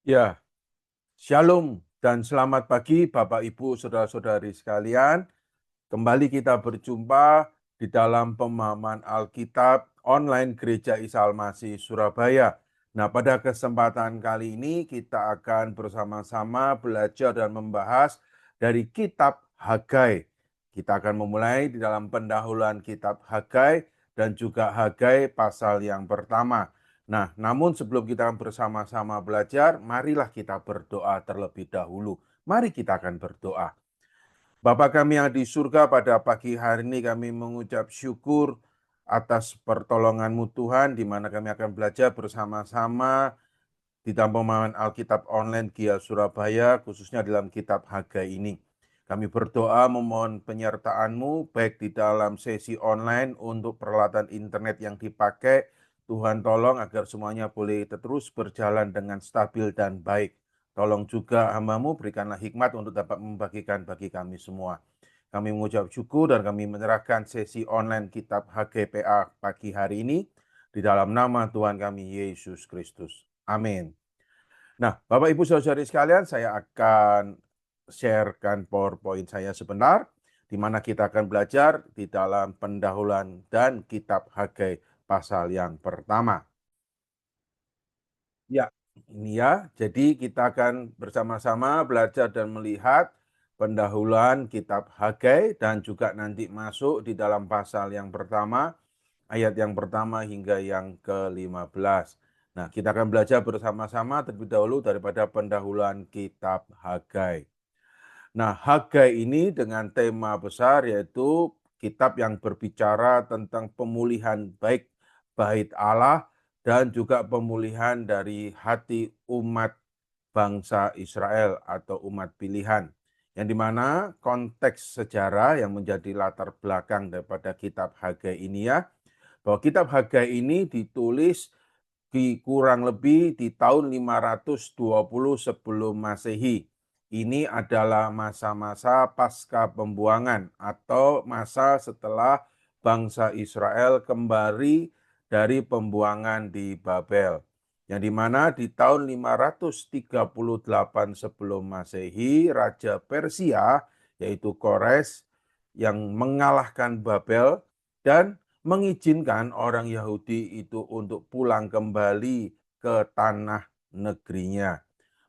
Ya, Shalom dan selamat pagi Bapak Ibu Saudara-saudari sekalian. Kembali kita berjumpa di dalam pemahaman Alkitab online Gereja Isa Al-Masih Surabaya. Nah, pada kesempatan kali ini kita akan bersama-sama belajar dan membahas dari kitab Hagai. Kita akan memulai di dalam pendahuluan kitab Hagai dan juga Hagai pasal yang pertama. Nah, namun sebelum kita bersama-sama belajar, marilah kita berdoa terlebih dahulu. Mari kita akan berdoa. Bapa kami yang di surga, pada pagi hari ini kami mengucap syukur atas pertolongan-Mu Tuhan, di mana kami akan belajar bersama-sama di dalam pemahaman Alkitab online GIA Surabaya, khususnya dalam kitab Hagai ini. Kami berdoa memohon penyertaan-Mu, baik di dalam sesi online untuk peralatan internet yang dipakai. Tuhan tolong agar semuanya boleh terus berjalan dengan stabil dan baik. Tolong juga hamba-Mu berikanlah hikmat untuk dapat membagikan bagi kami semua. Kami mengucap syukur dan kami menyerahkan sesi online kitab HGPA pagi hari ini di dalam nama Tuhan kami Yesus Kristus. Amin. Nah, Bapak Ibu Saudara-saudari sekalian, saya akan sharekan PowerPoint saya sebentar, di mana kita akan belajar di dalam pendahuluan dan kitab Hagai pasal yang pertama. Ya, ini ya. Jadi kita akan bersama-sama belajar dan melihat pendahuluan kitab Hagai dan juga nanti masuk di dalam pasal yang pertama, ayat yang pertama hingga yang ke-15. Nah, kita akan belajar bersama-sama terlebih dahulu daripada pendahuluan kitab Hagai. Nah, Hagai ini dengan tema besar yaitu kitab yang berbicara tentang pemulihan baik bait Allah dan juga pemulihan dari hati umat bangsa Israel atau umat pilihan. Yang dimana konteks sejarah yang menjadi latar belakang daripada kitab Hagai ini ya, bahwa kitab Hagai ini ditulis kurang lebih di tahun 520 sebelum Masehi. Ini adalah masa-masa pasca pembuangan atau masa setelah bangsa Israel kembali dari pembuangan di Babel. Yang dimana di tahun 538 sebelum Masehi, Raja Persia yaitu Kores yang mengalahkan Babel dan mengizinkan orang Yahudi itu untuk pulang kembali ke tanah negerinya.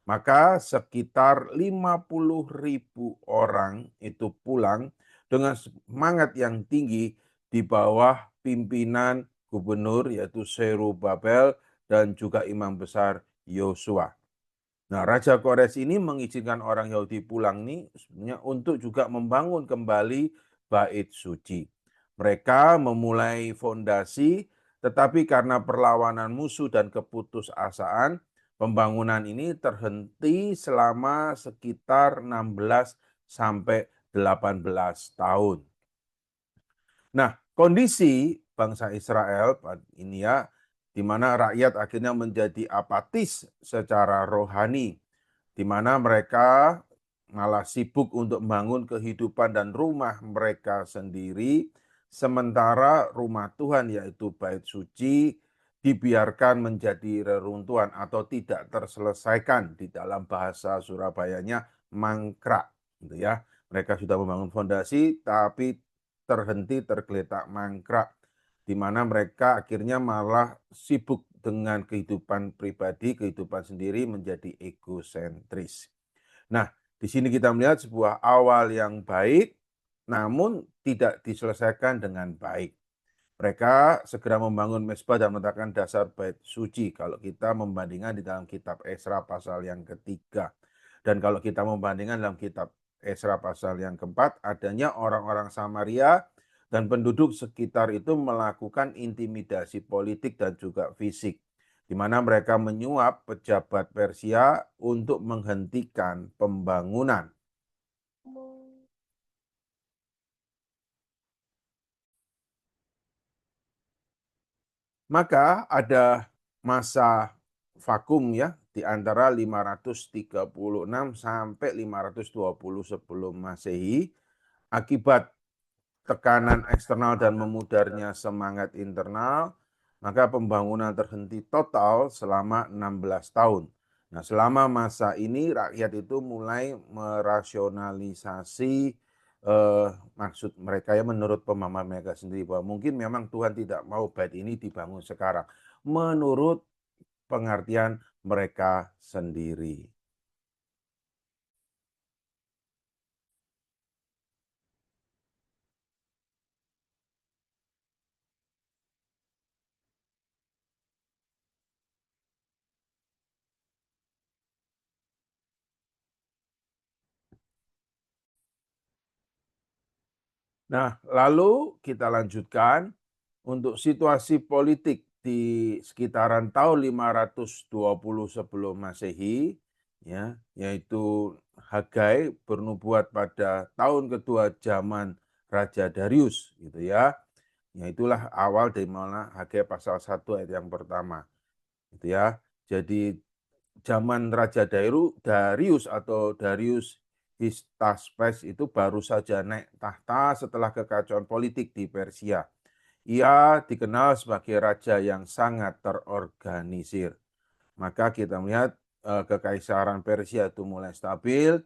Maka sekitar 50.000 orang itu pulang dengan semangat yang tinggi di bawah pimpinan gubernur yaitu Zerubabel dan juga imam besar Yosua. Nah, Raja Kores ini mengizinkan orang Yahudi pulang nih sebenarnya untuk juga membangun kembali bait suci. Mereka memulai fondasi, tetapi karena perlawanan musuh dan keputusasaan, pembangunan ini terhenti selama sekitar 16 sampai 18 tahun. Nah, kondisi bangsa Israel ini ya, di mana rakyat akhirnya menjadi apatis secara rohani, di mana mereka malah sibuk untuk membangun kehidupan dan rumah mereka sendiri, sementara rumah Tuhan yaitu bait suci dibiarkan menjadi reruntuhan atau tidak terselesaikan, di dalam bahasa Surabayanya mangkrak gitu ya. Mereka sudah membangun fondasi tapi terhenti, tergeletak, mangkrak, di mana mereka akhirnya malah sibuk dengan kehidupan pribadi, kehidupan sendiri, menjadi egosentris. Nah, di sini kita melihat sebuah awal yang baik, namun tidak diselesaikan dengan baik. Mereka segera membangun mezbah dan meletakkan dasar bait suci. Kalau kita membandingkan di dalam kitab Esra pasal yang ketiga. Dan kalau kita membandingkan dalam kitab Esra pasal yang keempat, adanya orang-orang Samaria dan penduduk sekitar itu melakukan intimidasi politik dan juga fisik, di mana mereka menyuap pejabat Persia untuk menghentikan pembangunan. Maka ada masa vakum ya di antara 536 sampai 520 sebelum Masehi akibat tekanan eksternal dan memudarnya semangat internal, maka pembangunan terhenti total selama 16 tahun. Nah, selama masa ini rakyat itu mulai merasionalisasi, maksud mereka ya menurut pemahaman mereka sendiri bahwa mungkin memang Tuhan tidak mau bait ini dibangun sekarang, menurut pengertian mereka sendiri. Nah, lalu kita lanjutkan untuk situasi politik di sekitaran tahun 520 sebelum Masehi, ya, yaitu Hagai bernubuat pada tahun kedua zaman Raja Darius, gitu ya. Ya itulah awal dari mana Hagai pasal 1 ayat yang pertama, gitu ya. Jadi zaman Raja Darius atau Darius Histaspes itu baru saja naik tahta setelah kekacauan politik di Persia. Ia dikenal sebagai raja yang sangat terorganisir. Maka kita melihat kekaisaran Persia itu mulai stabil,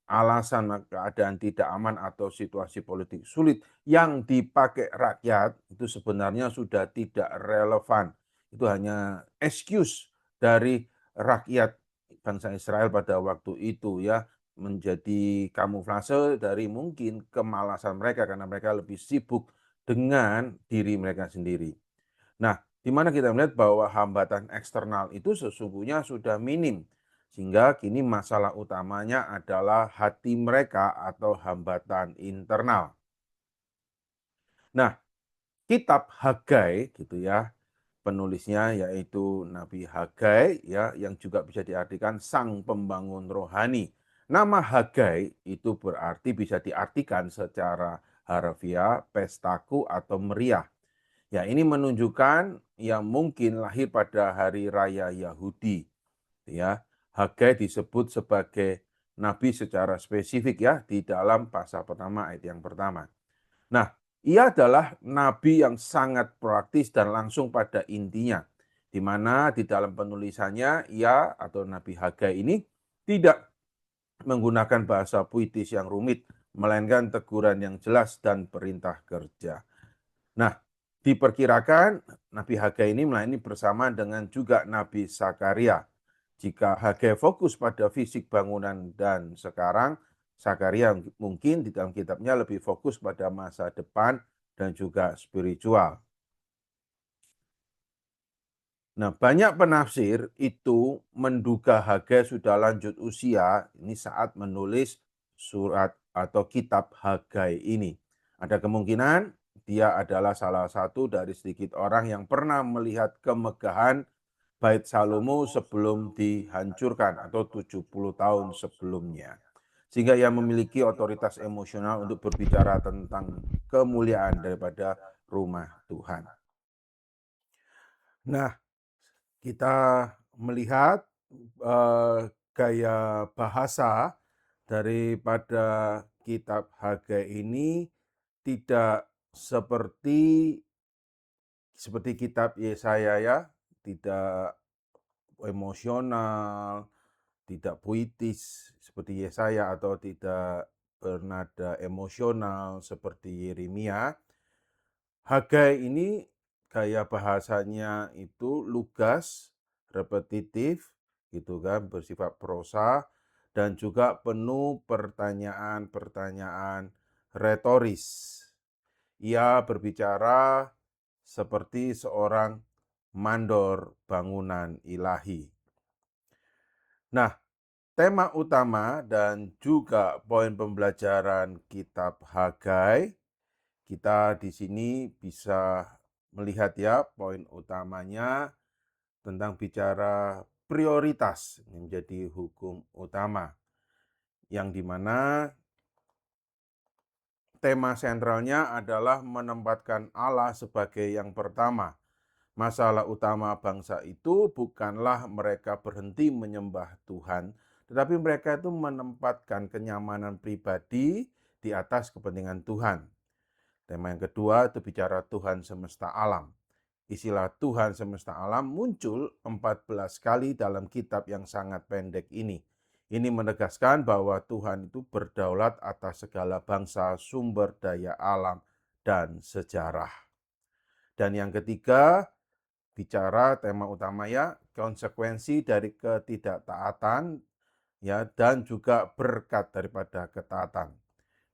alasan keadaan tidak aman atau situasi politik sulit yang dipakai rakyat itu sebenarnya sudah tidak relevan. Itu hanya excuse dari rakyat bangsa Israel pada waktu itu ya, menjadi kamuflase dari mungkin kemalasan mereka karena mereka lebih sibuk dengan diri mereka sendiri. Nah, di mana kita melihat bahwa hambatan eksternal itu sesungguhnya sudah minim. Sehingga kini masalah utamanya adalah hati mereka atau hambatan internal. Nah, kitab Hagai gitu ya, penulisnya yaitu Nabi Hagai ya, yang juga bisa diartikan sang pembangun rohani. Nama Hagai itu berarti bisa diartikan secara harfiah pestaku atau meriah. Ya, ini menunjukkan yang mungkin lahir pada hari raya Yahudi. Ya, Hagai disebut sebagai nabi secara spesifik ya di dalam pasal pertama ayat yang pertama. Nah, ia adalah nabi yang sangat praktis dan langsung pada intinya, di mana di dalam penulisannya ia atau Nabi Hagai ini tidak menggunakan bahasa puitis yang rumit, melainkan teguran yang jelas dan perintah kerja. Nah, diperkirakan Nabi Hagai ini melayani bersama dengan juga Nabi Zakaria. Jika Hagai fokus pada fisik bangunan dan sekarang, Zakaria mungkin di dalam kitabnya lebih fokus pada masa depan dan juga spiritual. Nah, banyak penafsir itu menduga Hagai sudah lanjut usia ini saat menulis surat atau kitab Hagai ini. Ada kemungkinan dia adalah salah satu dari sedikit orang yang pernah melihat kemegahan Bait Salomo sebelum dihancurkan atau 70 tahun sebelumnya. Sehingga ia memiliki otoritas emosional untuk berbicara tentang kemuliaan daripada rumah Tuhan. Nah, kita melihat gaya bahasa daripada kitab Hagai ini tidak seperti kitab Yesaya ya, tidak emosional, tidak puitis seperti Yesaya atau tidak bernada emosional seperti Yeremia. Hagai ini gaya bahasanya itu lugas, repetitif, gitu kan, bersifat prosa dan juga penuh pertanyaan-pertanyaan retoris. Ia berbicara seperti seorang mandor bangunan ilahi. Nah, tema utama dan juga poin pembelajaran kitab Hagai, kita di sini bisa melihat ya poin utamanya tentang bicara prioritas menjadi hukum utama. Yang dimana tema sentralnya adalah menempatkan Allah sebagai yang pertama. Masalah utama bangsa itu bukanlah mereka berhenti menyembah Tuhan, tetapi mereka itu menempatkan kenyamanan pribadi di atas kepentingan Tuhan. Tema yang kedua itu bicara Tuhan semesta alam. Istilah Tuhan semesta alam muncul 14 kali dalam kitab yang sangat pendek ini. Ini menegaskan bahwa Tuhan itu berdaulat atas segala bangsa, sumber daya alam, dan sejarah. Dan yang ketiga, bicara tema utamanya konsekuensi dari ketidaktaatan ya dan juga berkat daripada ketaatan.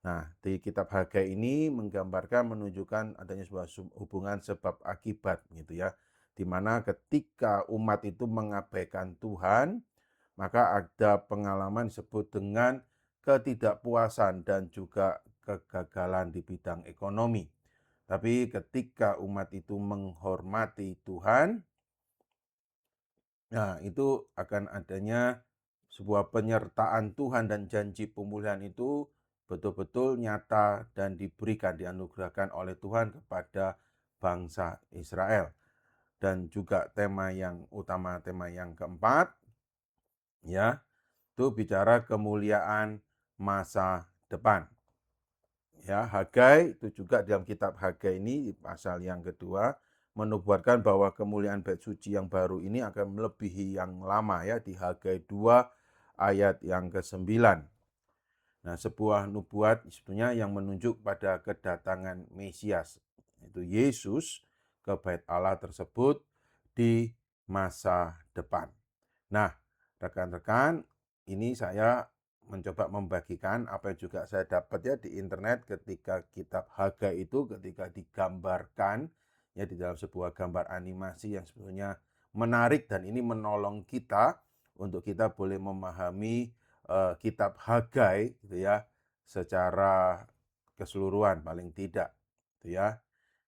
Nah, di kitab Hagai ini menggambarkan menunjukkan adanya sebuah hubungan sebab akibat gitu ya. Di mana ketika umat itu mengabaikan Tuhan, maka ada pengalaman disebut dengan ketidakpuasan dan juga kegagalan di bidang ekonomi. Tapi ketika umat itu menghormati Tuhan, nah itu akan adanya sebuah penyertaan Tuhan dan janji pemulihan itu betul-betul nyata dan diberikan, dianugerahkan oleh Tuhan kepada bangsa Israel. Dan juga tema yang utama, tema yang keempat, ya, itu bicara kemuliaan masa depan. Ya, Hagai itu juga dalam kitab Hagai ini pasal yang kedua menubuatkan bahwa kemuliaan bait suci yang baru ini akan melebihi yang lama ya di Hagai 2 ayat yang ke-9. Nah, sebuah nubuat sebetulnya yang menunjuk pada kedatangan Mesias, itu Yesus ke bait Allah tersebut di masa depan. Nah, rekan-rekan, ini saya mencoba membagikan apa yang juga saya dapat ya di internet ketika kitab Hagai itu ketika digambarkan ya di dalam sebuah gambar animasi yang sebetulnya menarik dan ini menolong kita untuk kita boleh memahami kitab Hagai gitu ya secara keseluruhan paling tidak gitu ya.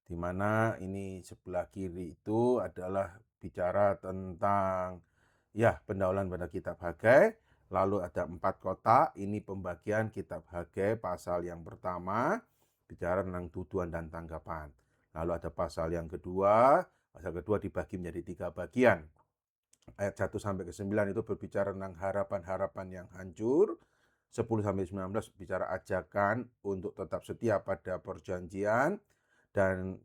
Di mana ini sebelah kiri itu adalah bicara tentang ya pendahuluan pada kitab Hagai. Lalu ada 4 kotak, ini pembagian kitab Hagai pasal yang pertama, bicara tentang tuduhan dan tanggapan. Lalu ada pasal yang kedua, pasal kedua dibagi menjadi 3 bagian. Ayat 1 sampai ke 9 itu berbicara tentang harapan-harapan yang hancur. 10 sampai 19 bicara ajakan untuk tetap setia pada perjanjian. Dan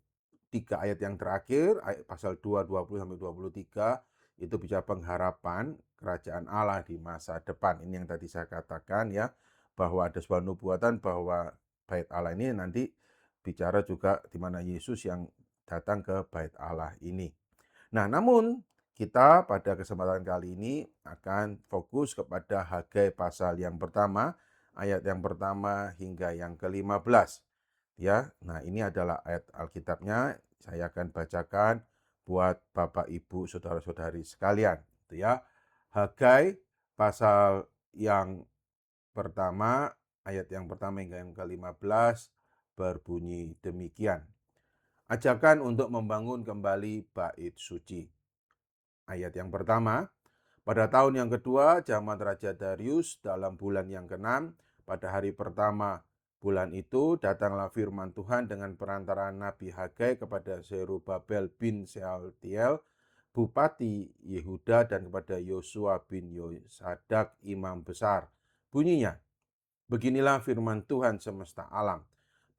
3 ayat yang terakhir, ayat pasal 2, 20 sampai 23, itu bicara pengharapan kerajaan Allah di masa depan. Ini yang tadi saya katakan ya, bahwa ada sebuah nubuatan bahwa bait Allah ini nanti bicara juga di mana Yesus yang datang ke bait Allah ini. Nah, namun kita pada kesempatan kali ini akan fokus kepada Hagai pasal yang pertama, ayat yang pertama hingga yang ke-15. Ya, nah ini adalah ayat Alkitabnya. Saya akan bacakan buat Bapak, Ibu, saudara-saudari sekalian. Itu ya. Hagai pasal yang pertama, ayat yang pertama hingga yang ke-15 berbunyi demikian. Ajakan untuk membangun kembali bait suci. Ayat yang pertama, pada tahun yang kedua zaman Raja Darius dalam bulan yang ke-6, pada hari pertama bulan itu datanglah firman Tuhan dengan perantaraan Nabi Hagai kepada Zerubabel bin Sealtiel, Bupati Yehuda dan kepada Yosua bin Yosadak, Imam Besar. Bunyinya, beginilah firman Tuhan semesta alam.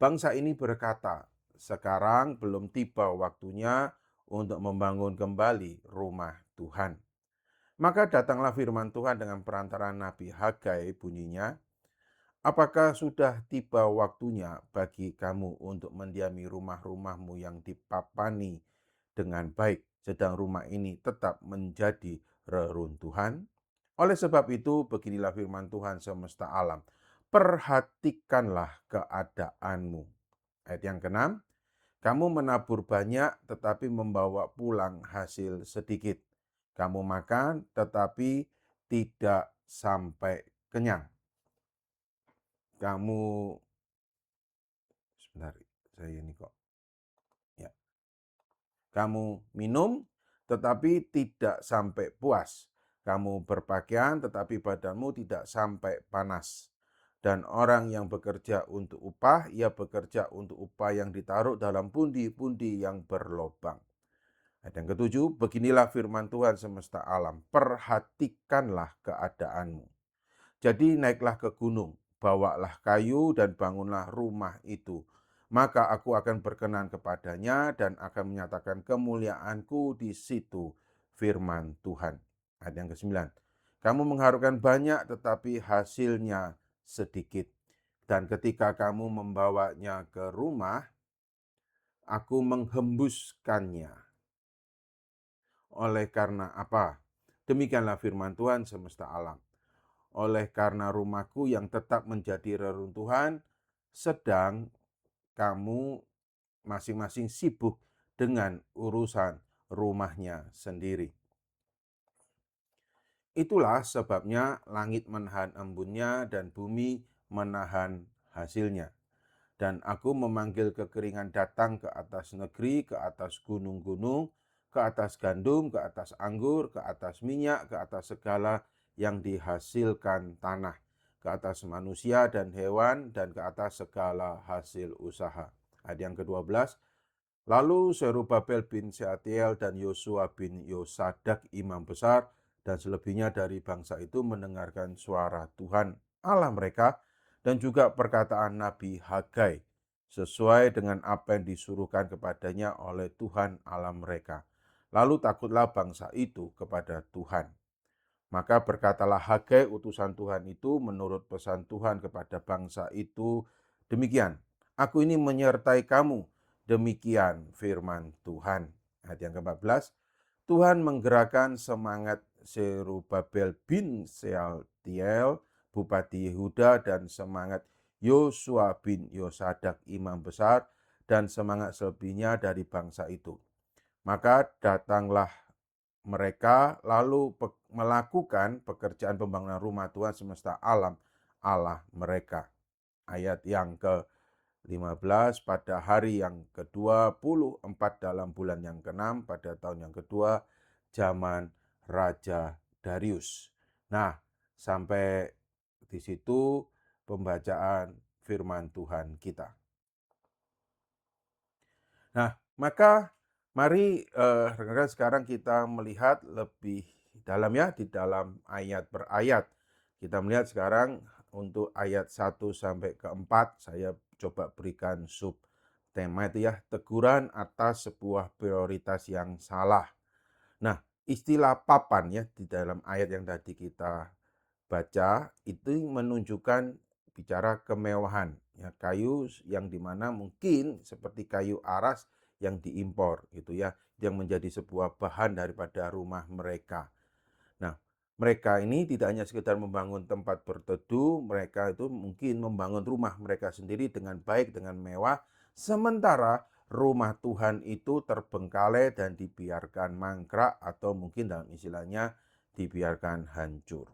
Bangsa ini berkata, sekarang belum tiba waktunya untuk membangun kembali rumah Tuhan. Maka datanglah firman Tuhan dengan perantaraan Nabi Hagai, bunyinya, apakah sudah tiba waktunya bagi kamu untuk mendiami rumah-rumahmu yang dipapani dengan baik, sedang rumah ini tetap menjadi reruntuhan? Oleh sebab itu, beginilah firman Tuhan semesta alam. Perhatikanlah keadaanmu. Ayat yang ke-6, kamu menabur banyak tetapi membawa pulang hasil sedikit. Kamu makan tetapi tidak sampai kenyang. Kamu sebentar, saya ini kok. Ya. Kamu minum tetapi tidak sampai puas. Kamu berpakaian tetapi badanmu tidak sampai panas. Dan orang yang bekerja untuk upah, ia bekerja untuk upah yang ditaruh dalam pundi-pundi yang berlobang. Ayat yang ketujuh, beginilah firman Tuhan semesta alam, perhatikanlah keadaanmu. Jadi naiklah ke gunung, bawalah kayu dan bangunlah rumah itu. maka aku akan berkenan kepadanya dan akan menyatakan kemuliaanku di situ, firman Tuhan. Ayat yang ke-9. Kamu mengharapkan banyak tetapi hasilnya sedikit. Dan ketika kamu membawanya ke rumah, aku menghembuskannya. Oleh karena apa? Demikianlah firman Tuhan semesta alam. Oleh karena rumahku yang tetap menjadi reruntuhan, sedang kamu masing-masing sibuk dengan urusan rumahnya sendiri. Itulah sebabnya langit menahan embunnya dan bumi menahan hasilnya. Dan aku memanggil kekeringan datang ke atas negeri, ke atas gunung-gunung, ke atas gandum, ke atas anggur, ke atas minyak, ke atas segala yang dihasilkan tanah, ke atas manusia dan hewan, dan ke atas segala hasil usaha. Ayat yang ke-12, lalu Zerubabel bin Shealtiel dan Yosua bin Yosadak imam besar dan selebihnya dari bangsa itu mendengarkan suara Tuhan Allah mereka dan juga perkataan Nabi Hagai sesuai dengan apa yang disuruhkan kepadanya oleh Tuhan Allah mereka. Lalu takutlah bangsa itu kepada Tuhan. Maka berkatalah Hagai utusan Tuhan itu menurut pesan Tuhan kepada bangsa itu demikian. Aku ini menyertai kamu. Demikian firman Tuhan. Ayat yang ke-14. Tuhan menggerakkan semangat Zerubabel bin Shealtiel, Bupati Yehuda, dan semangat Yosua bin Yosadak, imam besar, dan semangat selebihnya dari bangsa itu. Maka datanglah mereka lalu melakukan pekerjaan pembangunan rumah Tuhan semesta alam Allah mereka. Ayat yang ke-15, pada hari yang ke-24 dalam bulan yang ke-6 pada tahun yang kedua zaman Raja Darius. Nah, sampai di situ pembacaan firman Tuhan kita. Nah, maka mari rekan-rekan sekarang kita melihat lebih dalam ya di dalam ayat per ayat. Kita melihat sekarang untuk ayat 1 sampai ke 4 saya coba berikan sub tema itu ya, teguran atas sebuah prioritas yang salah. Nah, istilah papan ya di dalam ayat yang tadi kita baca itu menunjukkan bicara kemewahan ya, kayu yang dimana mungkin seperti kayu aras yang diimpor gitu ya, yang menjadi sebuah bahan daripada rumah mereka. Nah, mereka ini tidak hanya sekedar membangun tempat berteduh, mereka itu mungkin membangun rumah mereka sendiri dengan baik, dengan mewah, sementara rumah Tuhan itu terbengkalai dan dibiarkan mangkrak atau mungkin dalam istilahnya dibiarkan hancur.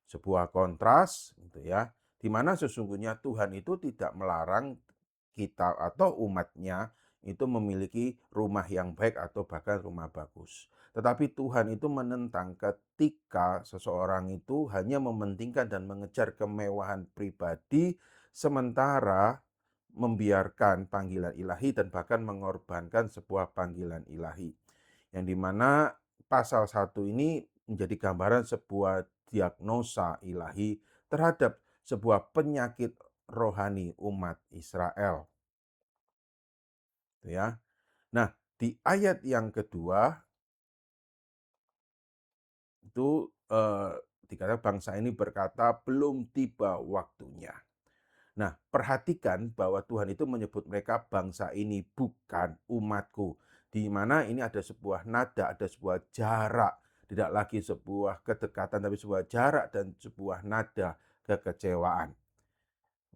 Sebuah kontras gitu ya, di mana sesungguhnya Tuhan itu tidak melarang kita atau umatnya itu memiliki rumah yang baik atau bahkan rumah bagus. Tetapi Tuhan itu menentang ketika seseorang itu hanya mementingkan dan mengejar kemewahan pribadi sementara membiarkan panggilan ilahi dan bahkan mengorbankan sebuah panggilan ilahi. Yang dimana pasal 1 ini menjadi gambaran sebuah diagnosa ilahi terhadap sebuah penyakit rohani umat Israel. Ya. Nah, di ayat yang kedua itu dikatakan bangsa ini berkata belum tiba waktunya. Nah, perhatikan bahwa Tuhan itu menyebut mereka bangsa ini bukan umatku. Di mana ini ada sebuah nada, ada sebuah jarak. Tidak lagi sebuah kedekatan, tapi sebuah jarak dan sebuah nada kekecewaan.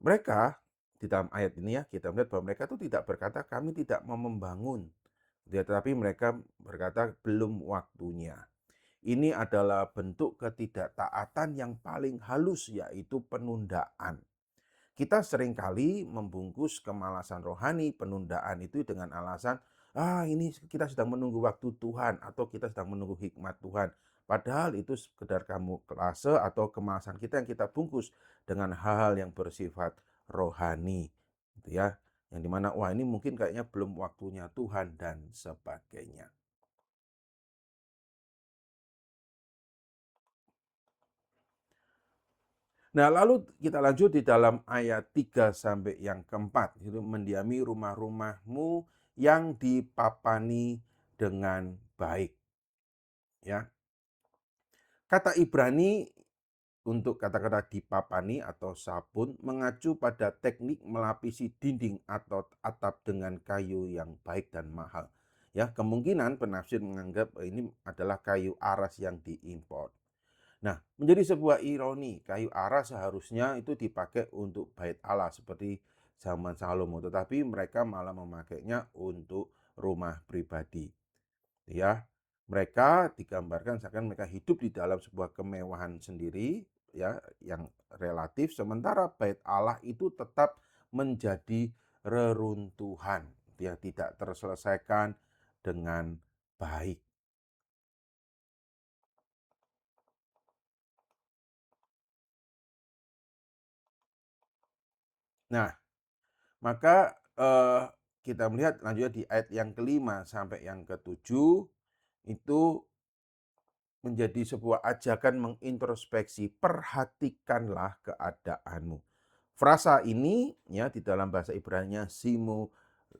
Mereka, di dalam ayat ini ya, kita melihat bahwa mereka itu tidak berkata, kami tidak mau membangun. Tetapi mereka berkata, belum waktunya. Ini adalah bentuk ketidaktaatan yang paling halus, yaitu penundaan. Kita seringkali membungkus kemalasan rohani, penundaan itu dengan alasan, ini kita sedang menunggu waktu Tuhan atau kita sedang menunggu hikmat Tuhan. Padahal itu sekedar kamuflase atau kemalasan kita yang kita bungkus dengan hal-hal yang bersifat rohani. Gitu ya. Yang dimana, wah ini mungkin kayaknya belum waktunya Tuhan dan sebagainya. Nah, lalu kita lanjut di dalam ayat 3 sampai yang keempat, itu mendiami rumah-rumahmu yang dipapani dengan baik, ya. Kata Ibrani untuk kata-kata dipapani atau sabun mengacu pada teknik melapisi dinding atau atap dengan kayu yang baik dan mahal. Ya, kemungkinan penafsir menganggap ini adalah kayu aras yang diimpor. Nah, menjadi sebuah ironi, kayu aras seharusnya itu dipakai untuk bait Allah seperti zaman Salomo, tetapi mereka malah memakainya untuk rumah pribadi. Ya, mereka digambarkan seakan mereka hidup di dalam sebuah kemewahan sendiri, ya, yang relatif, sementara bait Allah itu tetap menjadi reruntuhan, dia tidak terselesaikan dengan baik. Nah, maka kita melihat lanjutnya di ayat yang kelima sampai yang ketujuh itu menjadi sebuah ajakan mengintrospeksi, perhatikanlah keadaanmu. Frasa ini ya di dalam bahasa Ibrani simu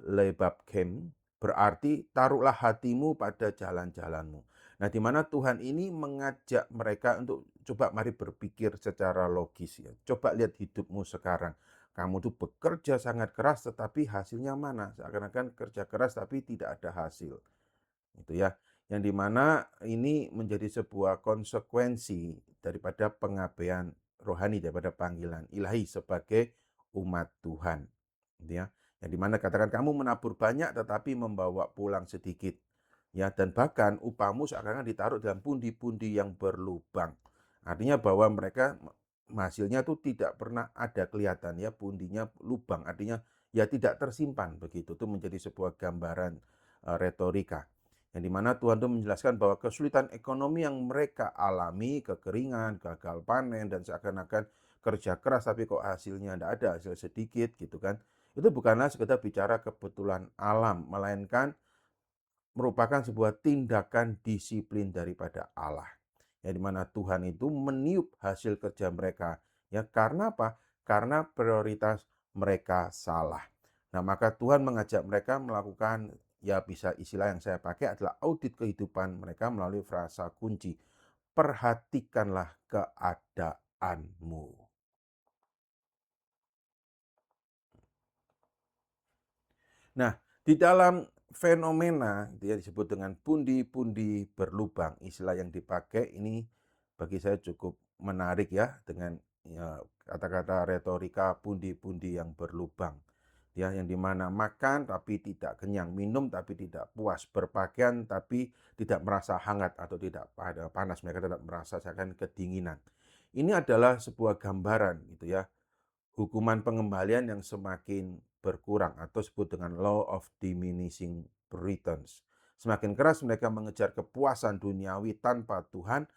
lebabkem berarti taruhlah hatimu pada jalan-jalanmu. Nah, di mana Tuhan ini mengajak mereka untuk coba mari berpikir secara logis ya. Coba lihat hidupmu sekarang. Kamu tuh bekerja sangat keras tetapi hasilnya mana? Seakan-akan kerja keras tapi tidak ada hasil. Itu ya. Yang dimana ini menjadi sebuah konsekuensi daripada pengabaian rohani, daripada panggilan ilahi sebagai umat Tuhan. Gitu ya. Yang dimana katakan kamu menabur banyak tetapi membawa pulang sedikit. Ya, dan bahkan upahmu seakan-akan ditaruh dalam pundi-pundi yang berlubang. Artinya bahwa mereka hasilnya itu tidak pernah ada kelihatan ya, pundinya lubang. Artinya ya tidak tersimpan begitu. Itu menjadi sebuah gambaran retorika. Yang dimana Tuhan itu menjelaskan bahwa kesulitan ekonomi yang mereka alami, kekeringan, gagal panen, dan seakan-akan kerja keras tapi kok hasilnya tidak ada, hasil sedikit gitu kan. Itu bukanlah sekedar bicara kebetulan alam, melainkan merupakan sebuah tindakan disiplin daripada Allah. Yang dimana Tuhan itu meniup hasil kerja mereka. Ya, karena apa? Karena prioritas mereka salah. Nah, maka Tuhan mengajak mereka melakukan, ya bisa istilah yang saya pakai adalah audit kehidupan mereka melalui frasa kunci. Perhatikanlah keadaanmu. Nah, di dalam fenomena dia disebut dengan pundi-pundi berlubang, istilah yang dipakai ini bagi saya cukup menarik ya dengan ya, kata-kata retorika pundi-pundi yang berlubang. Ya, yang dimana makan tapi tidak kenyang, minum tapi tidak puas, berpakaian tapi tidak merasa hangat atau tidak panas, mereka tidak merasakan kedinginan. Ini adalah sebuah gambaran gitu ya, hukuman pengembalian yang semakin berkurang atau disebut dengan law of diminishing returns. Semakin keras mereka mengejar kepuasan duniawi tanpa Tuhan,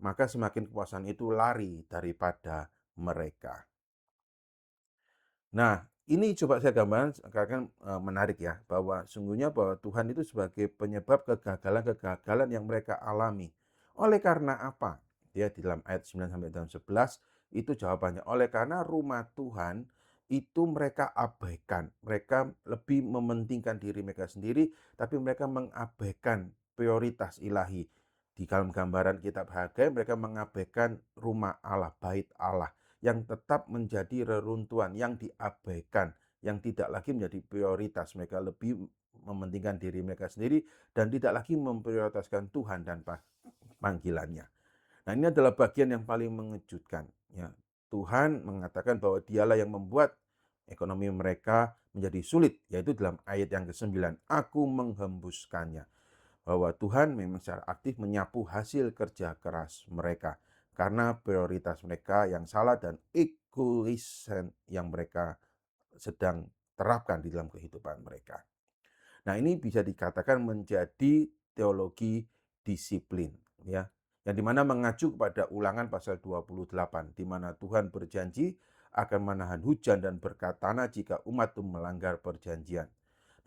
maka semakin kepuasan itu lari daripada mereka. Nah, ini coba saya gambarkan karena menarik ya, bahwa sungguhnya bahwa Tuhan itu sebagai penyebab kegagalan-kegagalan yang mereka alami. Oleh karena apa? Dia di dalam ayat 9 sampai dengan 11 itu jawabannya. Oleh karena rumah Tuhan itu mereka abaikan. Mereka lebih mementingkan diri mereka sendiri, tapi mereka mengabaikan prioritas ilahi. Di dalam gambaran kitab Hagai, mereka mengabaikan rumah Allah, bait Allah yang tetap menjadi reruntuhan, yang diabaikan, yang tidak lagi menjadi prioritas. Mereka lebih mementingkan diri mereka sendiri dan tidak lagi memprioritaskan Tuhan dan panggilannya. Nah, ini adalah bagian yang paling mengejutkan. Ya. Tuhan mengatakan bahwa dialah yang membuat ekonomi mereka menjadi sulit, yaitu dalam ayat yang ke-9, aku menghembuskannya. Bahwa Tuhan memang secara aktif menyapu hasil kerja keras mereka karena prioritas mereka yang salah dan egois yang mereka sedang terapkan di dalam kehidupan mereka. Nah, ini bisa dikatakan menjadi teologi disiplin ya. Yang dimana mengacu kepada Ulangan pasal 28 di mana Tuhan berjanji akan menahan hujan dan berkat tanah jika umat itu melanggar perjanjian.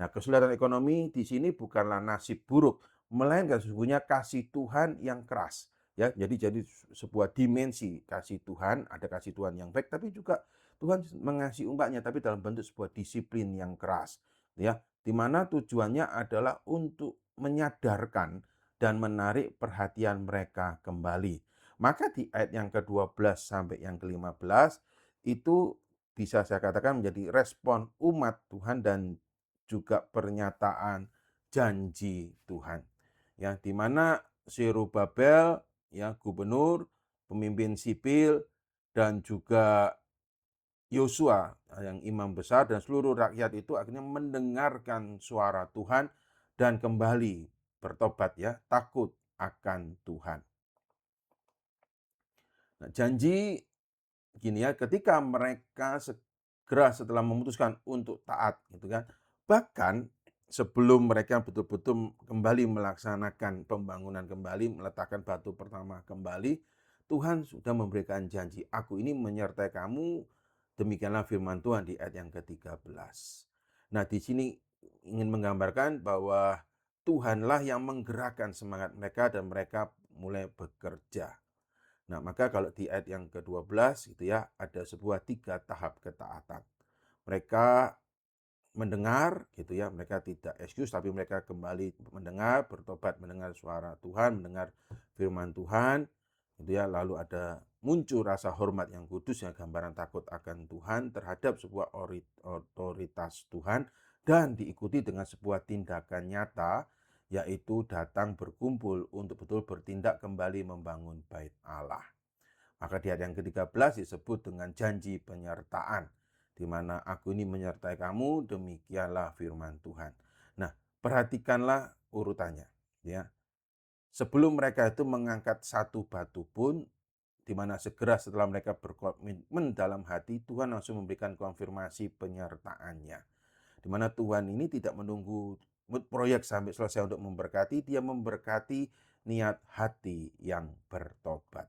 Nah, kesulitan ekonomi di sini bukanlah nasib buruk, melainkan sesungguhnya kasih Tuhan yang keras ya. Jadi sebuah dimensi kasih Tuhan, ada kasih Tuhan yang baik, tapi juga Tuhan mengasihi umatnya, tapi dalam bentuk sebuah disiplin yang keras, ya. Di mana tujuannya adalah untuk menyadarkan dan menarik perhatian mereka kembali. Maka di ayat yang ke-12 sampai yang ke-15 itu bisa saya katakan menjadi respon umat Tuhan dan juga pernyataan janji Tuhan. Ya, di mana Zerubabel, ya, gubernur, pemimpin sipil, dan juga Yosua yang imam besar dan seluruh rakyat itu akhirnya mendengarkan suara Tuhan dan kembali bertobat, ya, takut akan Tuhan. Nah, janji gini ya, ketika mereka segera setelah memutuskan untuk taat gitu kan, bahkan sebelum mereka betul-betul kembali melaksanakan pembangunan kembali, meletakkan batu pertama kembali, Tuhan sudah memberikan janji, aku ini menyertai kamu, demikianlah firman Tuhan di ayat yang ke-13. Nah, di sini ingin menggambarkan bahwa Tuhanlah yang menggerakkan semangat mereka dan mereka mulai bekerja. Nah, maka kalau di ayat yang ke-12 itu ya, ada sebuah 3 tahap ketaatan. Mereka mendengar gitu ya, mereka tidak excuse tapi mereka kembali mendengar, bertobat mendengar suara Tuhan, mendengar firman Tuhan, gitu ya. Lalu ada muncul rasa hormat yang kudus yang gambaran takut akan Tuhan terhadap sebuah otoritas Tuhan dan diikuti dengan sebuah tindakan nyata yaitu datang berkumpul untuk betul bertindak kembali membangun bait Allah. Maka di ayat yang ke-13 disebut dengan janji penyertaan, di mana aku ini menyertai kamu, demikianlah firman Tuhan. Nah, perhatikanlah urutannya, ya. Sebelum mereka itu mengangkat satu batu pun, di mana segera setelah mereka berkomitmen dalam hati, Tuhan langsung memberikan konfirmasi penyertaannya. Di mana Tuhan ini tidak menunggu proyek sampai selesai untuk memberkati, dia memberkati niat hati yang bertobat.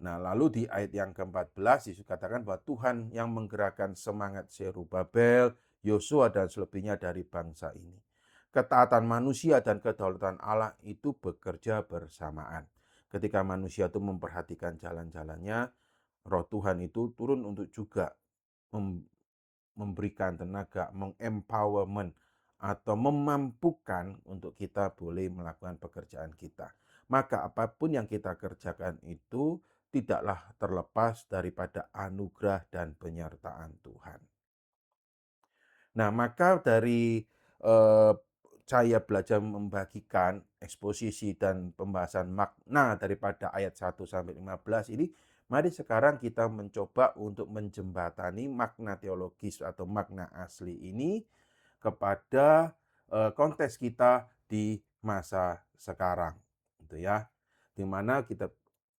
Nah, lalu di ayat yang ke-14 dikatakan bahwa Tuhan yang menggerakkan semangat Zerubabel, Yosua dan selebihnya dari bangsa ini. Ketaatan manusia dan kedaulatan Allah itu bekerja bersamaan. Ketika manusia itu memperhatikan jalan-jalannya, Roh Tuhan itu turun untuk juga memberikan tenaga, mengempowerment atau memampukan untuk kita boleh melakukan pekerjaan kita. Maka apapun yang kita kerjakan itu tidaklah terlepas daripada anugerah dan penyertaan Tuhan. Nah, maka dari saya belajar membagikan eksposisi dan pembahasan makna daripada ayat 1 sampai 15 ini, mari sekarang kita mencoba untuk menjembatani makna teologis atau makna asli ini kepada konteks kita di masa sekarang, gitu ya. Di mana kita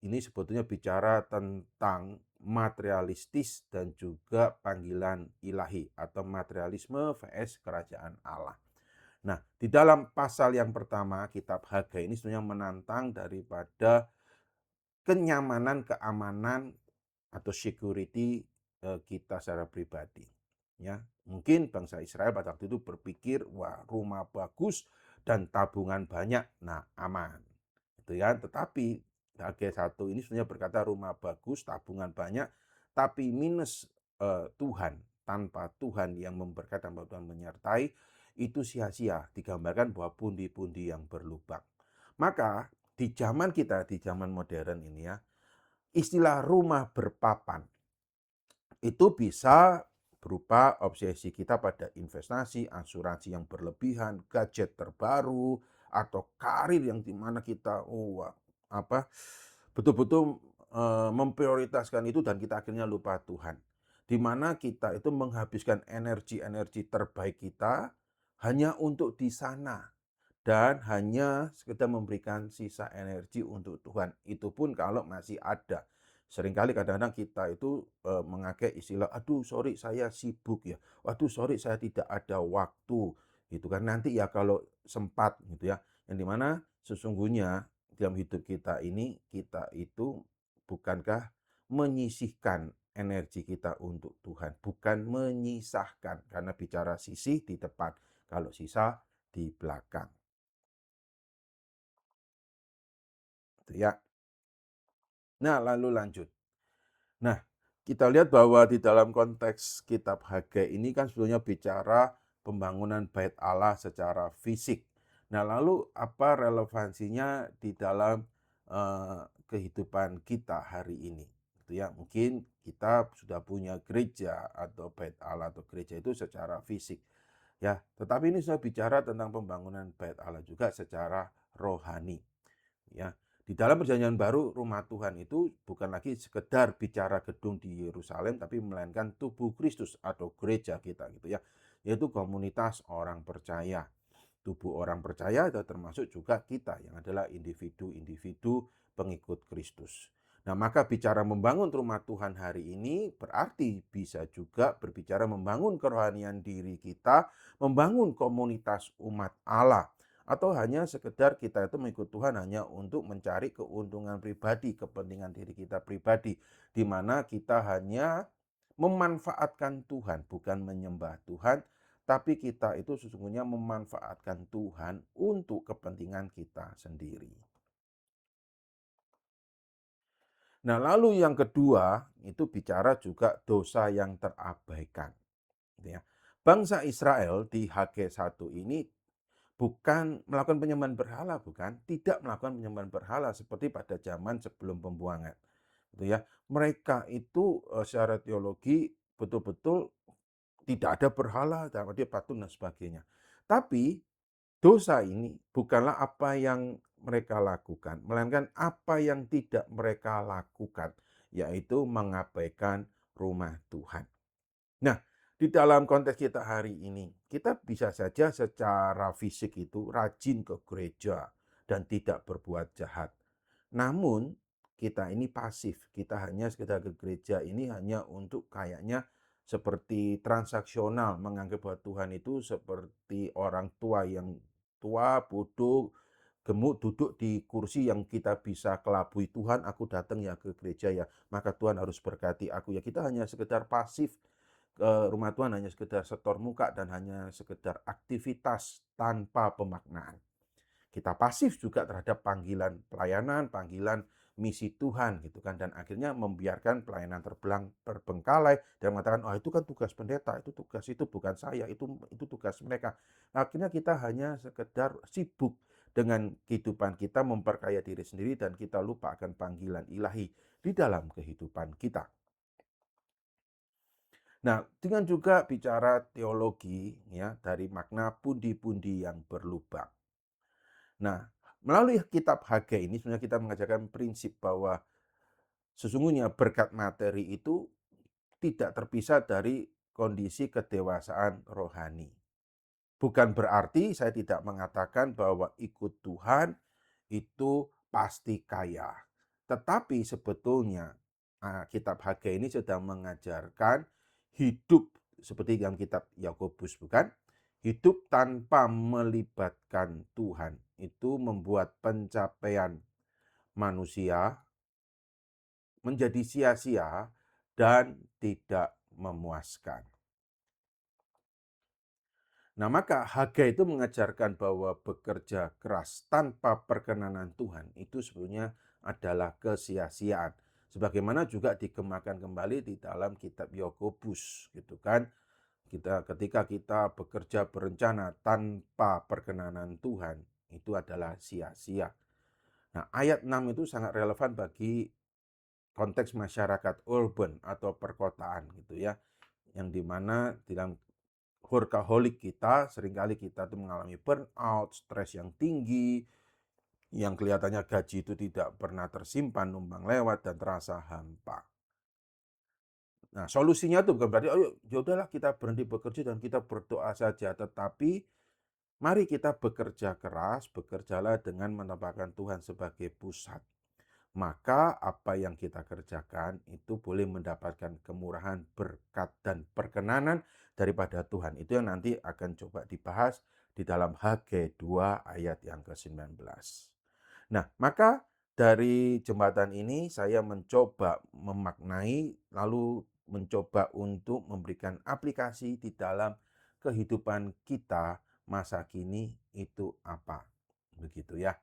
ini sebetulnya bicara tentang materialistis dan juga panggilan ilahi atau materialisme vs kerajaan Allah. Nah, di dalam pasal yang pertama kitab Hagai ini sebenarnya menantang daripada kenyamanan, keamanan atau security kita secara pribadi. Ya, mungkin bangsa Israel pada waktu itu berpikir, wah rumah bagus dan tabungan banyak, nah aman. Gitu ya. Tetapi Hagai 1 ini sebenarnya berkata rumah bagus, tabungan banyak, tapi minus Tuhan, tanpa Tuhan yang memberkati, tanpa Tuhan menyertai, itu sia-sia. Digambarkan bahwa pundi-pundi yang berlubang. Maka di zaman kita, di zaman modern ini ya, istilah rumah berpapan itu bisa berupa obsesi kita pada investasi, asuransi yang berlebihan, gadget terbaru, atau karir yang dimana kita betul-betul memprioritaskan itu dan kita akhirnya lupa Tuhan. Di mana kita itu menghabiskan energi-energi terbaik kita hanya untuk di sana dan hanya sekedar memberikan sisa energi untuk Tuhan. Itu pun kalau masih ada. Seringkali kadang-kadang kita itu memakai istilah, aduh sorry saya sibuk ya, waduh sorry saya tidak ada waktu, gitu kan. Nanti ya kalau sempat gitu ya. Yang dimana sesungguhnya dalam hidup kita ini, kita itu bukankah menyisihkan energi kita untuk Tuhan, bukan menyisahkan, karena bicara sisih di depan, kalau sisa di belakang. gitu ya. Nah, lalu lanjut. Nah, kita lihat bahwa di dalam konteks kitab Hagai ini kan sebetulnya bicara pembangunan bait Allah secara fisik. Nah, lalu apa relevansinya di dalam kehidupan kita hari ini? Gitu ya, mungkin kita sudah punya gereja atau bait Allah atau gereja itu secara fisik. Ya, tetapi ini saya bicara tentang pembangunan bait Allah juga secara rohani. Ya, di dalam perjanjian baru rumah Tuhan itu bukan lagi sekedar bicara gedung di Yerusalem, tapi melainkan tubuh Kristus atau gereja kita gitu ya, yaitu komunitas orang percaya. Tubuh orang percaya itu termasuk juga kita yang adalah individu-individu pengikut Kristus. Nah, maka bicara membangun rumah Tuhan hari ini berarti bisa juga berbicara membangun kerohanian diri kita, membangun komunitas umat Allah, atau hanya sekedar kita itu mengikut Tuhan hanya untuk mencari keuntungan pribadi, kepentingan diri kita pribadi, di mana kita hanya memanfaatkan Tuhan, bukan menyembah Tuhan, tapi kita itu sesungguhnya memanfaatkan Tuhan untuk kepentingan kita sendiri. Nah, lalu yang kedua itu bicara juga dosa yang terabaikan. Ya. Bangsa Israel di Hagai 1 ini bukan melakukan penyembahan berhala, bukan, tidak melakukan penyembahan berhala seperti pada zaman sebelum pembuangan. Gitu ya. Mereka itu secara teologi betul-betul tidak ada berhala, dalam arti patung dan sebagainya. Tapi dosa ini bukanlah apa yang mereka lakukan, melainkan apa yang tidak mereka lakukan, yaitu mengabaikan rumah Tuhan. Nah, di dalam konteks kita hari ini, kita bisa saja secara fisik itu rajin ke gereja dan tidak berbuat jahat. Namun, kita ini pasif. Kita hanya sekedar ke gereja ini hanya untuk kayaknya seperti transaksional, menganggap bahwa Tuhan itu seperti orang tua yang tua, bodoh, gemuk, duduk di kursi yang kita bisa kelabui. Tuhan, aku datang ya ke gereja ya, maka Tuhan harus berkati aku ya. Kita hanya sekedar pasif ke rumah Tuhan, hanya sekedar setor muka dan hanya sekedar aktivitas tanpa pemaknaan. Kita pasif juga terhadap panggilan pelayanan, panggilan misi Tuhan gitu kan, dan akhirnya membiarkan pelayanan terbengkalai dan mengatakan, oh itu kan tugas pendeta, itu tugas itu bukan saya, itu tugas mereka. Akhirnya kita hanya sekedar sibuk dengan kehidupan kita, memperkaya diri sendiri, dan kita lupa akan panggilan ilahi di dalam kehidupan kita. Nah, dengan juga bicara teologi ya dari makna pundi-pundi yang berlubang. Nah, melalui kitab Hagai ini sebenarnya kita mengajarkan prinsip bahwa sesungguhnya berkat materi itu tidak terpisah dari kondisi kedewasaan rohani. Bukan berarti saya tidak mengatakan bahwa ikut Tuhan itu pasti kaya. Tetapi sebetulnya kitab Hagai ini sedang mengajarkan hidup seperti dalam kitab Yakobus, bukan? Hidup tanpa melibatkan Tuhan itu membuat pencapaian manusia menjadi sia-sia dan tidak memuaskan. Nah, maka Hagai itu mengajarkan bahwa bekerja keras tanpa perkenanan Tuhan itu sebenarnya adalah kesia-siaan. Sebagaimana juga dikembangkan kembali di dalam kitab Yakobus, gitu kan. Ketika kita bekerja berencana tanpa perkenanan Tuhan, itu adalah sia-sia. Nah, ayat 6 itu sangat relevan bagi konteks masyarakat urban atau perkotaan gitu ya. Yang dimana di dalam workaholic kita, seringkali kita tuh mengalami burnout, stres yang tinggi, yang kelihatannya gaji itu tidak pernah tersimpan, numpang lewat dan terasa hampa. Nah, solusinya tuh bukan berarti, oh ya udahlah kita berhenti bekerja dan kita berdoa saja, tetapi mari kita bekerja keras, bekerjalah dengan menempatkan Tuhan sebagai pusat. Maka apa yang kita kerjakan itu boleh mendapatkan kemurahan, berkat, dan perkenanan daripada Tuhan. Itu yang nanti akan coba dibahas di dalam Hagai 2 ayat yang ke-19. Nah, maka dari jembatan ini saya mencoba memaknai, lalu mencoba untuk memberikan aplikasi di dalam kehidupan kita masa kini itu apa. Begitu ya.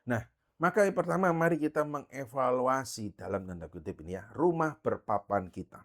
Nah, maka yang pertama mari kita mengevaluasi dalam tanda kutip ini ya, rumah berpapan kita.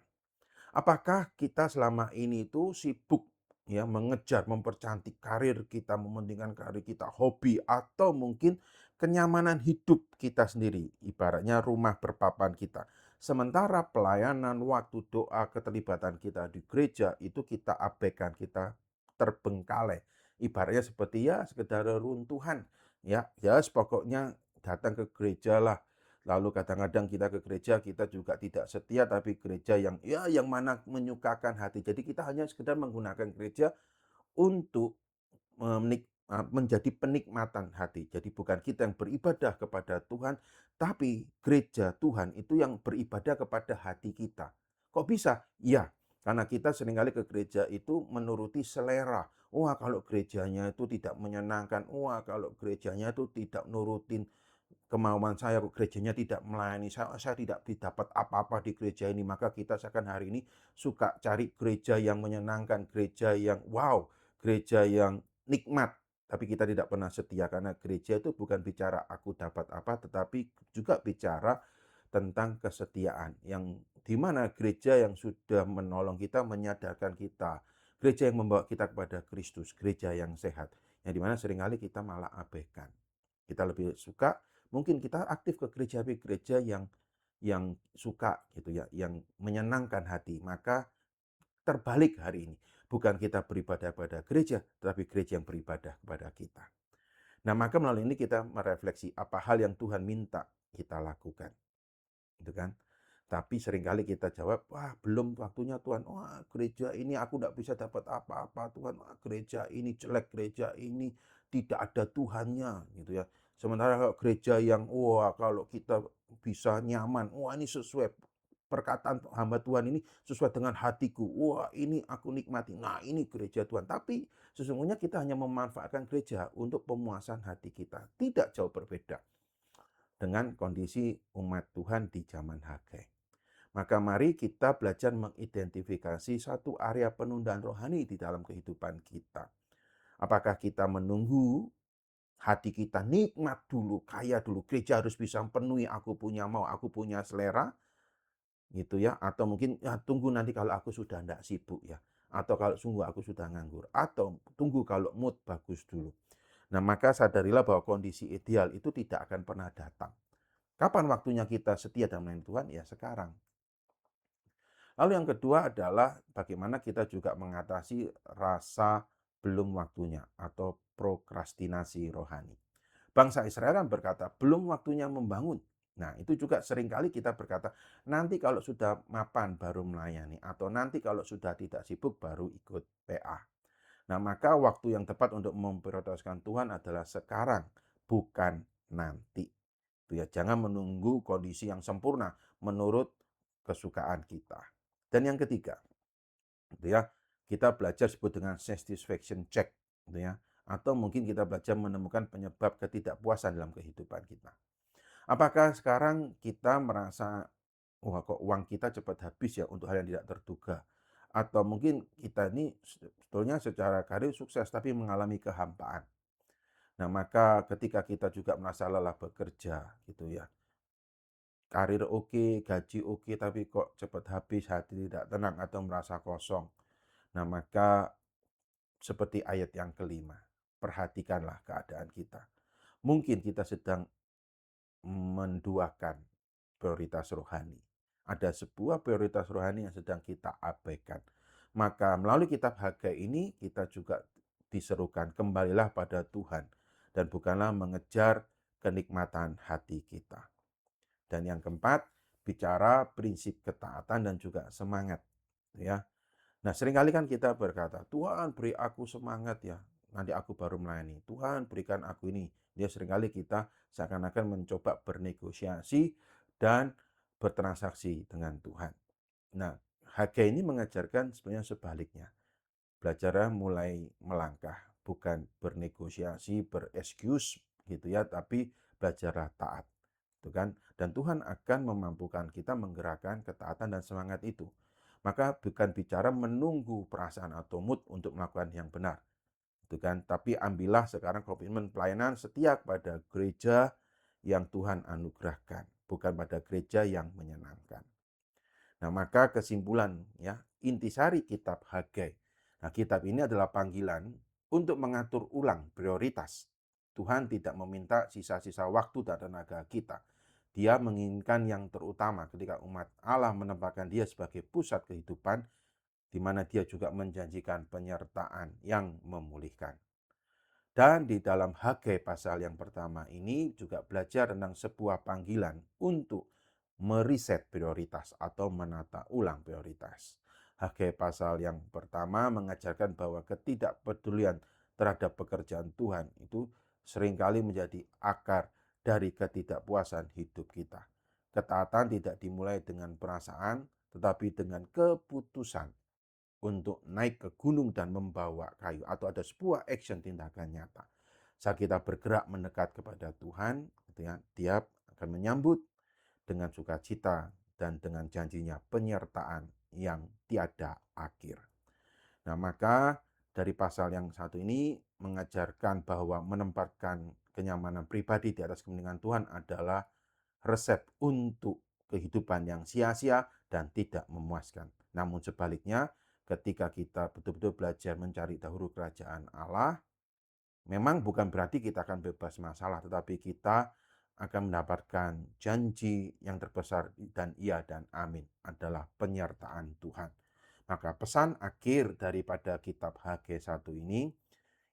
Apakah kita selama ini itu sibuk ya mengejar, mempercantik karir kita, mementingkan karir kita, hobi atau mungkin kenyamanan hidup kita sendiri, ibaratnya rumah berpapan kita. Sementara pelayanan, waktu doa, keterlibatan kita di gereja itu kita abaikan, kita terbengkalai. Ibaratnya seperti ya sekedar runtuhan ya, ya pokoknya datang ke gereja lah. Lalu kadang-kadang kita ke gereja, kita juga tidak setia, tapi gereja yang ya yang mana menyukakan hati. Jadi kita hanya sekedar menggunakan gereja untuk menjadi penikmatan hati. Jadi bukan kita yang beribadah kepada Tuhan, tapi gereja Tuhan itu yang beribadah kepada hati kita. Kok bisa? Ya, karena kita seringkali ke gereja itu menuruti selera. Wah, kalau gerejanya itu tidak menyenangkan. Wah, kalau gerejanya itu tidak nurutin kemauan saya, gerejanya tidak melayani saya tidak dapat apa-apa di gereja ini, maka kita seakan hari ini suka cari gereja yang menyenangkan, gereja yang wow, gereja yang nikmat, tapi kita tidak pernah setia karena gereja itu bukan bicara aku dapat apa, tetapi juga bicara tentang kesetiaan yang di mana gereja yang sudah menolong kita, menyadarkan kita, gereja yang membawa kita kepada Kristus, gereja yang sehat, yang di mana seringkali kita malah abaikan. Kita lebih suka mungkin kita aktif ke gereja yang suka gitu ya, yang menyenangkan hati. Maka terbalik hari ini. Bukan kita beribadah pada gereja, tetapi gereja yang beribadah kepada kita. Nah, maka melalui ini kita merefleksi apa hal yang Tuhan minta kita lakukan. Gitu kan? Tapi seringkali kita jawab, wah belum waktunya Tuhan. Wah gereja ini aku tidak bisa dapat apa-apa Tuhan. Wah, gereja ini jelek, gereja ini tidak ada Tuhannya gitu ya. Sementara kalau gereja yang wah kalau kita bisa nyaman, wah ini sesuai perkataan hamba Tuhan ini sesuai dengan hatiku. Wah ini aku nikmati. Nah ini gereja Tuhan. Tapi sesungguhnya kita hanya memanfaatkan gereja untuk pemuasan hati kita. Tidak jauh berbeda dengan kondisi umat Tuhan di zaman Hagai. Maka mari kita belajar mengidentifikasi satu area penundaan rohani di dalam kehidupan kita. Apakah kita menunggu hati kita nikmat dulu, kaya dulu, gereja harus bisa penuhi aku punya mau, aku punya selera, gitu ya. Atau mungkin ya tunggu nanti kalau aku sudah tidak sibuk ya. Atau kalau sungguh aku sudah nganggur. Atau tunggu kalau mood bagus dulu. Nah maka sadarilah bahwa kondisi ideal itu tidak akan pernah datang. Kapan waktunya kita setia dan melayani Tuhan? Ya sekarang. Lalu yang kedua adalah bagaimana kita juga mengatasi rasa belum waktunya atau prokrastinasi rohani. Bangsa Israel kan berkata, belum waktunya membangun. Nah, itu juga seringkali kita berkata, nanti kalau sudah mapan baru melayani, atau nanti kalau sudah tidak sibuk baru ikut PA. Nah, maka waktu yang tepat untuk memprioritaskan Tuhan adalah sekarang, bukan nanti. Ya, jangan menunggu kondisi yang sempurna menurut kesukaan kita. Dan yang ketiga, gitu ya, kita belajar sebut dengan satisfaction check, gitu ya, atau mungkin kita belajar menemukan penyebab ketidakpuasan dalam kehidupan kita. Apakah sekarang kita merasa, wah kok uang kita cepat habis ya untuk hal yang tidak terduga, atau mungkin kita ini sebetulnya secara karir sukses tapi mengalami kehampaan. Nah, maka ketika kita juga merasa lelah bekerja, gitu ya, karir oke, gaji oke, tapi kok cepat habis, hati tidak tenang atau merasa kosong. Nah, maka seperti ayat yang kelima, perhatikanlah keadaan kita. Mungkin kita sedang menduakan prioritas rohani. Ada sebuah prioritas rohani yang sedang kita abaikan. Maka melalui kitab Hagai ini kita juga diserukan kembalilah pada Tuhan dan bukanlah mengejar kenikmatan hati kita. Dan yang keempat, bicara prinsip ketaatan dan juga semangat, ya. Nah, seringkali kan kita berkata, Tuhan beri aku semangat ya, nanti aku baru melayani. Tuhan berikan aku ini. Dia seringkali kita seakan-akan mencoba bernegosiasi dan bertransaksi dengan Tuhan. Nah, Hagai ini mengajarkan sebenarnya sebaliknya. Belajarlah mulai melangkah, bukan bernegosiasi, berexcuse gitu ya, tapi belajarlah taat. Itu kan? Dan Tuhan akan memampukan kita menggerakkan ketaatan dan semangat itu. Maka bukan bicara menunggu perasaan atau mood untuk melakukan yang benar. Itu kan? Tapi ambillah sekarang komitmen pelayanan setia kepada gereja yang Tuhan anugerahkan, bukan pada gereja yang menyenangkan. Nah, maka kesimpulan ya, intisari kitab Hagai. Nah, kitab ini adalah panggilan untuk mengatur ulang prioritas. Tuhan tidak meminta sisa-sisa waktu dan tenaga kita. Dia menginginkan yang terutama ketika umat Allah menempatkan dia sebagai pusat kehidupan, di mana dia juga menjanjikan penyertaan yang memulihkan. Dan di dalam Hagai pasal yang pertama ini juga belajar tentang sebuah panggilan untuk meriset prioritas atau menata ulang prioritas. Hagai pasal yang pertama mengajarkan bahwa ketidakpedulian terhadap pekerjaan Tuhan itu seringkali menjadi akar dari ketidakpuasan hidup kita. Ketaatan tidak dimulai dengan perasaan, tetapi dengan keputusan untuk naik ke gunung dan membawa kayu, atau ada sebuah action tindakan nyata. Saat kita bergerak mendekat kepada Tuhan, Dia akan menyambut dengan sukacita dan dengan janjinya penyertaan yang tiada akhir. Nah, maka dari pasal yang satu ini mengajarkan bahwa menempatkan kenyamanan pribadi di atas kepentingan Tuhan adalah resep untuk kehidupan yang sia-sia dan tidak memuaskan. Namun sebaliknya, ketika kita betul-betul belajar mencari dahulu kerajaan Allah, memang bukan berarti kita akan bebas masalah, tetapi kita akan mendapatkan janji yang terbesar, dan iya dan amin adalah penyertaan Tuhan. Maka pesan akhir daripada kitab Hagai 1 ini,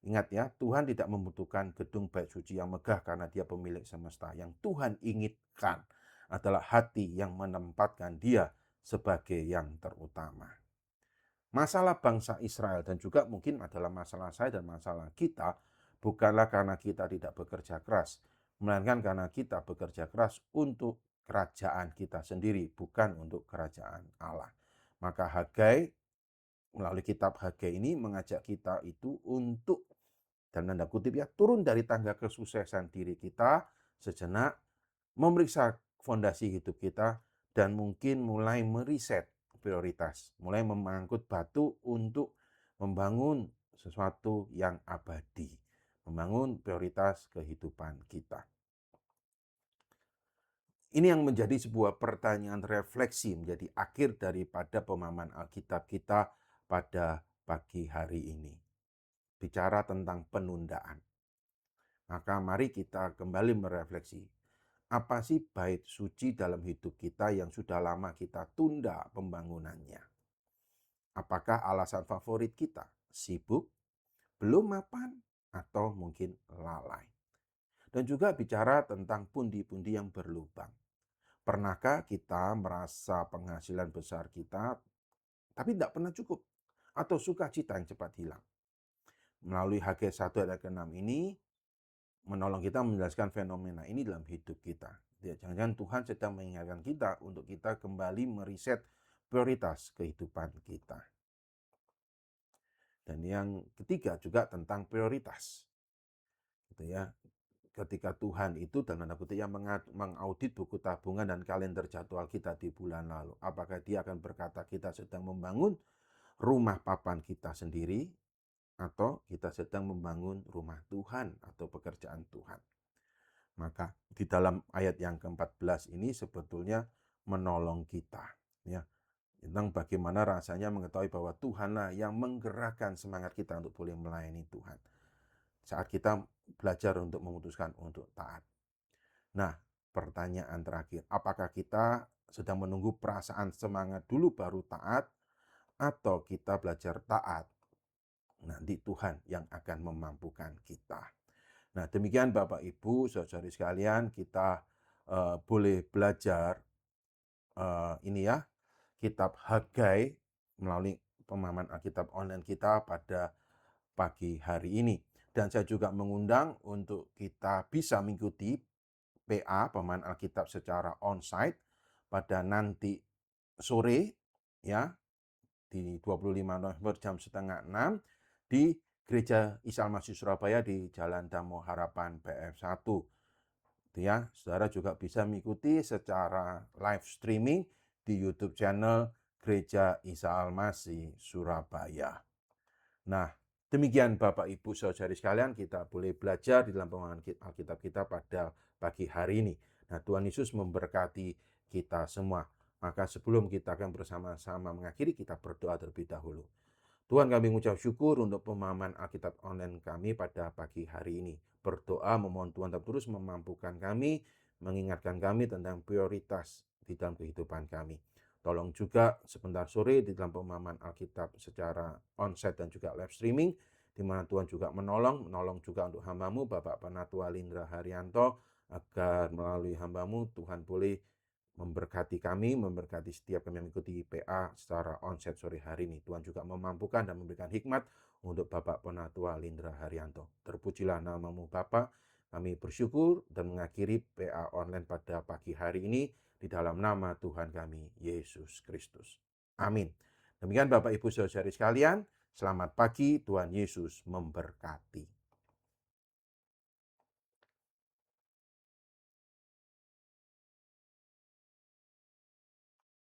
ingat ya, Tuhan tidak membutuhkan gedung bait suci yang megah karena Dia pemilik semesta. Yang Tuhan inginkan adalah hati yang menempatkan Dia sebagai yang terutama. Masalah bangsa Israel dan juga mungkin adalah masalah saya dan masalah kita bukanlah karena kita tidak bekerja keras, melainkan karena kita bekerja keras untuk kerajaan kita sendiri, bukan untuk kerajaan Allah. Maka Hagai, melalui kitab Hagai ini mengajak kita itu untuk, dan tanda kutip ya, turun dari tangga kesuksesan diri kita sejenak, memeriksa fondasi hidup kita, dan mungkin mulai meriset prioritas, mulai mengangkut batu untuk membangun sesuatu yang abadi, membangun prioritas kehidupan kita. Ini yang menjadi sebuah pertanyaan refleksi, menjadi akhir daripada pemahaman Alkitab kita pada pagi hari ini. Bicara tentang penundaan. Maka mari kita kembali merefleksi. Apa sih bait suci dalam hidup kita yang sudah lama kita tunda pembangunannya? Apakah alasan favorit kita? Sibuk, belum mapan, atau mungkin lalai? Dan juga bicara tentang pundi-pundi yang berlubang. Pernahkah kita merasa penghasilan besar kita, tapi tidak pernah cukup? Atau sukacita yang cepat hilang? Melalui Hagai 1 ayat ke-6 ini, menolong kita menjelaskan fenomena ini dalam hidup kita. Jangan-jangan Tuhan sedang mengingatkan kita untuk kita kembali meriset prioritas kehidupan kita. Dan yang ketiga juga tentang prioritas. Gitu ya. Ketika Tuhan itu dalam tanda kutip mengaudit buku tabungan dan kalender jadwal kita di bulan lalu, apakah Dia akan berkata kita sedang membangun rumah papan kita sendiri, atau kita sedang membangun rumah Tuhan atau pekerjaan Tuhan? Maka di dalam ayat yang ke-14 ini sebetulnya menolong kita, ya, tentang bagaimana rasanya mengetahui bahwa Tuhanlah yang menggerakkan semangat kita untuk boleh melayani Tuhan. Saat kita belajar untuk memutuskan untuk taat. Nah, pertanyaan terakhir, apakah kita sedang menunggu perasaan semangat dulu baru taat, atau kita belajar taat? Nanti Tuhan yang akan memampukan kita. Nah, demikian Bapak Ibu, saudara-saudari sekalian, kita boleh belajar ini ya, kitab Hagai melalui pemahaman Alkitab online kita pada pagi hari ini. Dan saya juga mengundang untuk kita bisa mengikuti PA, pemahaman Alkitab secara onsite, pada nanti sore ya, di 25 November jam setengah 6 di Gereja Isa Al-Masih Surabaya di Jalan Damo Harapan BF1. Ya, saudara juga bisa mengikuti secara live streaming di YouTube channel Gereja Isa Al-Masih Surabaya. Nah, Demikian Bapak Ibu Saudari sekalian, kita boleh belajar di dalam pemahaman Alkitab kita pada pagi hari ini. Nah, Tuhan Yesus memberkati kita semua. Maka sebelum kita akan bersama-sama mengakhiri, kita berdoa terlebih dahulu. Tuhan, kami mengucap syukur untuk pemahaman Alkitab online kami pada pagi hari ini. Berdoa memohon Tuhan tetap terus memampukan kami, mengingatkan kami tentang prioritas di dalam kehidupan kami. Tolong juga sebentar sore di dalam pemahaman Alkitab secara onsite dan juga live streaming, di mana Tuhan juga menolong juga untuk hamba-Mu, Bapak Penatua Lindra Haryanto, agar melalui hamba-Mu Tuhan boleh memberkati kami, memberkati setiap kami yang mengikuti PA secara onsite sore hari ini. Tuhan juga memampukan dan memberikan hikmat untuk Bapak Penatua Lindra Haryanto. Terpujilah nama-Mu Bapak, kami bersyukur dan mengakhiri PA online pada pagi hari ini di dalam nama Tuhan kami, Yesus Kristus. Amin. Demikian Bapak Ibu Saudari sekalian, selamat pagi, Tuhan Yesus memberkati.